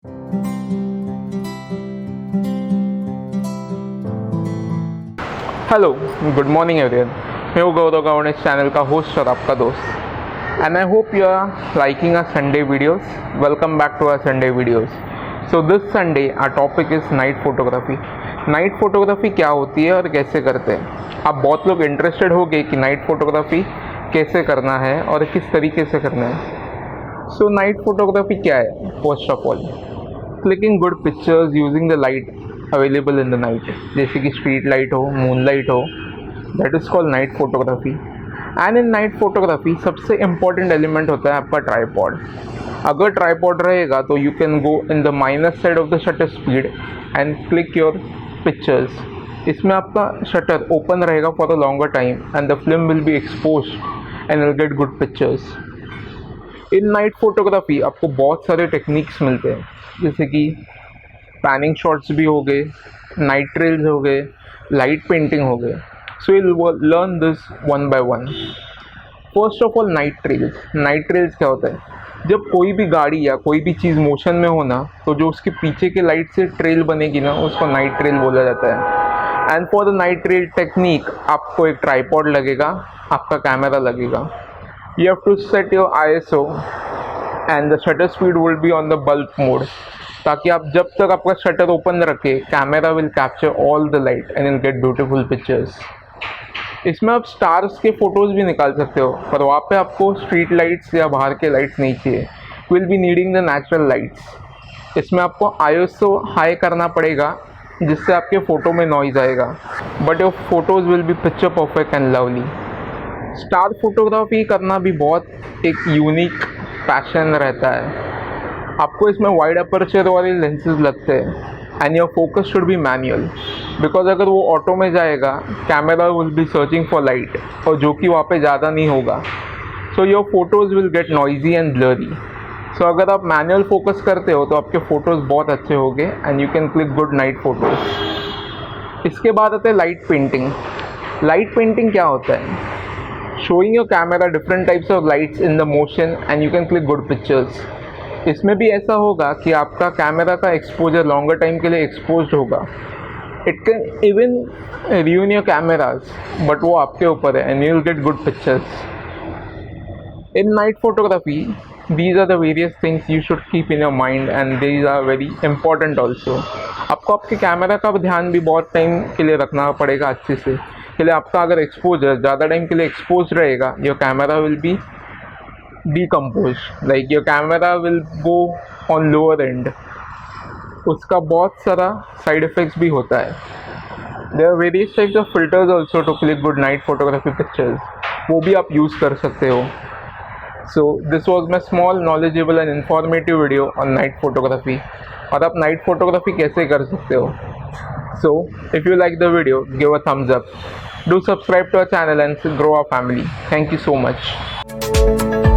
Hello, good morning everyone. मैं हूँ गौरव गावंड, इस चैनल का होस्ट और आपका दोस्त। And I hope you are liking our Sunday videos. Welcome back to our Sunday videos. So this Sunday our topic is night photography. Night photography क्या होती है और कैसे करते हैं। आप बहुत लोग इंटरेस्टेड होंगे कि नाइट फोटोग्राफी कैसे करना है और किस तरीके से करना है। सो नाइट फोटोग्राफी क्या है? First of all, clicking good pictures using the light available in the night, जैसे कि स्ट्रीट लाइट हो, मून लाइट हो, that is called night photography. And in night photography सबसे इम्पॉर्टेंट एलिमेंट होता है आपका ट्राईपॉड। अगर ट्राईपॉड रहेगा तो you can go in the minus side of the shutter speed and click your pictures. इसमें आपका शटर ओपन रहेगा for a longer time and the film will be exposed and will get good pictures. In night photography आपको बहुत सारे techniques मिलते हैं, जैसे कि पैनिंग शॉट्स भी हो गए, नाइट ट्रेल्स हो गए, लाइट पेंटिंग हो गए। So you learn this one by one. First of all, night trails. Night trails क्या होता है? जब कोई भी गाड़ी या कोई भी चीज़ मोशन में हो ना, तो जो उसके पीछे के लाइट से ट्रेल बनेगी ना, उसको नाइट ट्रेल बोला जाता है। And for the night trail technique आपको एक ट्राईपॉड लगेगा, आपका कैमरा लगेगा। You have to set your ISO and the shutter speed will be on the bulb mode, ताकि आप जब तक आपका शटर ओपन रखे, camera will capture all the light and will get beautiful pictures. इसमें आप स्टार्स के फ़ोटोज़ भी निकाल सकते हो, पर वहाँ पे आपको स्ट्रीट लाइट्स या बाहर के लाइट्स नहीं चाहिए। Will be needing the natural lights. इसमें आपको ISO हाई करना पड़ेगा, जिससे आपके फ़ोटो में नॉइज़ आएगा, but your photos will be picture perfect and lovely. Star photography करना भी बहुत एक यूनिक पैशन रहता है। आपको इसमें वाइड अपर्चर वाले लेंसेज लगते हैं and your focus should be manual, because अगर वो ऑटो में जाएगा, camera will be searching for light, और जो कि वहाँ पे ज़्यादा नहीं होगा। So your photos will get noisy and blurry. So अगर आप मैनुअल फोकस करते हो तो आपके फ़ोटोज़ बहुत अच्छे होंगे and you can click good night photos. इसके बाद आते हैं लाइट पेंटिंग। लाइट पेंटिंग क्या होता है? Showing your camera different types of lights in the motion and you can click good pictures. इसमें भी ऐसा होगा कि आपका कैमरा का एक्सपोजर लॉन्गर टाइम के लिए एक्सपोज्ड होगा। It can even ruin your cameras, but वो आपके ऊपर है and you will get good pictures. In night photography these are the various things you should keep in your mind and these are very important also। आपको आपके camera का ध्यान भी बहुत टाइम के लिए रखना पड़ेगा अच्छे से। के लिए आपका अगर एक्सपोजर ज़्यादा टाइम के लिए एक्सपोज रहेगा, your camera will B decomposed, like your camera will go on lower end। उसका बहुत सारा साइड इफ़ेक्ट्स भी होता है। There are various types of filters also to click good night photography pictures, वो भी आप यूज़ कर सकते हो। So this was my small knowledgeable and informative video on night photography, और आप नाइट फोटोग्राफी कैसे कर सकते हो। So if you like the video, give a thumbs up, do subscribe to our channel and grow our family। Thank you so much।